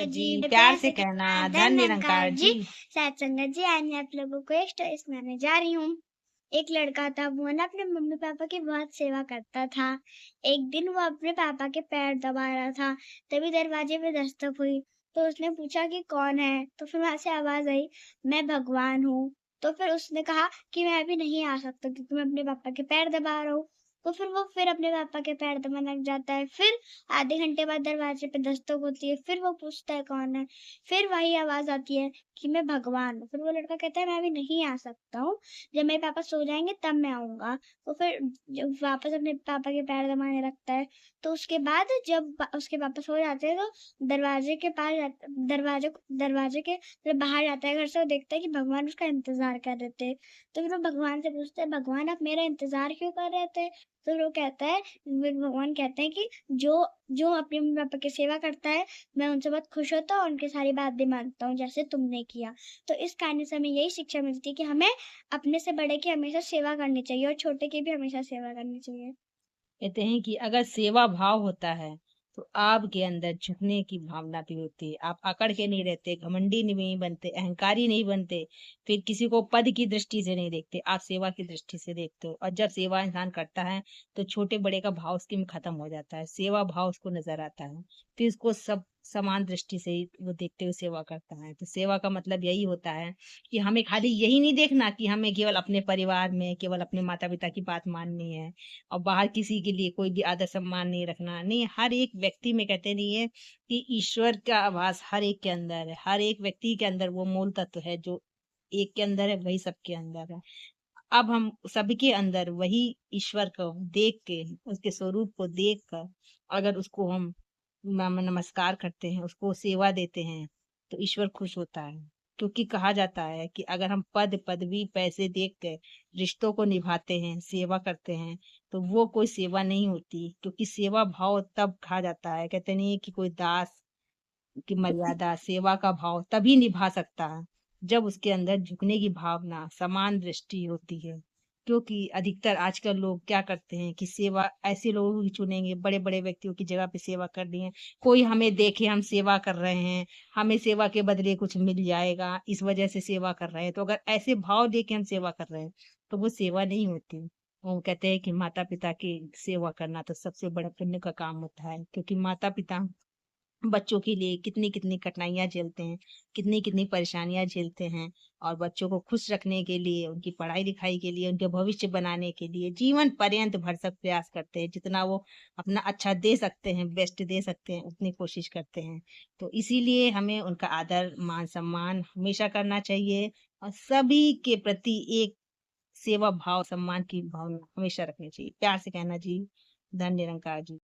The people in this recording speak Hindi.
जी, जी, प्यार प्यार से से कहना कहना धन धन निरंकार निरंकार जी। जी। साथ संगत जी, आज मैं आप लोगों को एक स्टोरी सुनाने जा रही हूँ। एक लड़का था, वो ना अपने मम्मी-पापा की बहुत सेवा करता था। एक दिन वो अपने पापा के पैर दबा रहा था, तभी दरवाजे पे दस्तक हुई। तो उसने पूछा कि कौन है? तो फिर वहाँ से आवाज़ आई, मैं भगवान हूँ। तो फिर उसने कहा कि मैं अभी नहीं आ सकता क्योंकि मैं अपने पापा के पैर दबा रहा हूँ। तो फिर वो अपने पापा के पैर दबाने लग जाता है। फिर आधे घंटे बाद दरवाजे पे दस्तक होती है, फिर वो पूछता है कौन है? फिर वही आवाज़ आती है कि मैं भगवान हूँ। फिर वो लड़का कहता है मैं अभी नहीं आ सकता हूँ, जब मेरे पापा सो जाएँगे तब मैं आऊँगा। तो फिर जब वापस अपने पापा के पैर दबाने लगता है, तो उसके बाद जब उसके पापा सो जाते हैं तो दरवाजे के पास दरवाजे के जब बाहर जाता है घर से, वो देखता है कि भगवान उसका इंतज़ार कर रहे थे। तो फिर वो भगवान से पूछता है, भगवान आप मेरा इंतज़ार क्यों कर रहे थे? तो फिर वो कहता है, फिर भगवान कहते हैं कि जो जो अपने मम्मी-पापा की सेवा करता है, मैं उनसे बहुत खुश होता हूँ और उनकी सारी बात भी मानता हूँ, जैसे तुमने किया। तो इस कहानी से हमें यही शिक्षा मिलती है कि हमें अपने से बड़े की हमेशा सेवा करनी चाहिए और छोटे की भी हमेशा सेवा करनी चाहिए। कहते हैं कि अगर सेवा भाव होता है तो आपके अंदर झुकने की भावना भी होती है। आप अकड़ के नहीं रहते, घमंडी नहीं बनते, अहंकारी नहीं बनते, फिर किसी को पद की दृष्टि से नहीं देखते, आप सेवा की दृष्टि से देखते हो। और जब सेवा इंसान करता है तो छोटे बड़े का भाव उसके में खत्म हो जाता है, सेवा भाव उसको नजर आता है। फिर उसको सब समान दृष्टि से ही वो देखते हुए सेवा करता है। तो सेवा का मतलब यही होता है कि हमें खाली यही नहीं देखना कि हमें केवल अपने परिवार में, केवल अपने माता पिता की बात माननी है और बाहर किसी के लिए कोई भी आदर सम्मान नहीं रखना। नहीं, हर एक व्यक्ति में कहते नहीं है कि ईश्वर का आभास हर एक के अंदर है। हर एक व्यक्ति के अंदर वो मूल तत्व है जो एक के अंदर है, वही सबके अंदर है। अब हम सबके अंदर वही ईश्वर को देख के, उसके स्वरूप को देख कर अगर उसको हम नमस्कार करते हैं, उसको सेवा देते हैं, तो ईश्वर खुश होता है। क्योंकि कहा जाता है कि अगर हम पद पदवी पैसे देख के रिश्तों को निभाते हैं, सेवा करते हैं, तो वो कोई सेवा नहीं होती। क्योंकि सेवा भाव तब कहा जाता है, कहते नहीं है कि कोई दास की मर्यादा, सेवा का भाव तभी निभा सकता है जब उसके अंदर झुकने की भावना, समान दृष्टि होती है। क्योंकि अधिकतर आजकल लोग क्या करते हैं कि सेवा ऐसे लोगों की चुनेंगे, बड़े बड़े व्यक्तियों की जगह पे सेवा कर रही है। कोई हमें देखे हम सेवा कर रहे हैं, हमें सेवा के बदले कुछ मिल जाएगा, इस वजह से सेवा कर रहे हैं। तो अगर ऐसे भाव दे के हम सेवा कर रहे हैं तो वो सेवा नहीं होती। वो कहते हैं कि माता पिता की सेवा करना तो सबसे बड़ा पुण्य का काम होता है। क्योंकि माता पिता बच्चों के लिए कितनी कितनी कठिनाइयां झेलते हैं, कितनी कितनी परेशानियां झेलते हैं। और बच्चों को खुश रखने के लिए, उनकी पढ़ाई लिखाई के लिए, उनके भविष्य बनाने के लिए जीवन पर्यंत भरसक प्रयास करते हैं। जितना वो अपना अच्छा दे सकते हैं, बेस्ट दे सकते हैं, उतनी कोशिश करते हैं। तो इसीलिए हमें उनका आदर मान सम्मान हमेशा करना चाहिए। और सभी के प्रति एक सेवा भाव सम्मान की भावना हमेशा रखनी चाहिए। प्यार से कहना जी। धन निरंकार जी।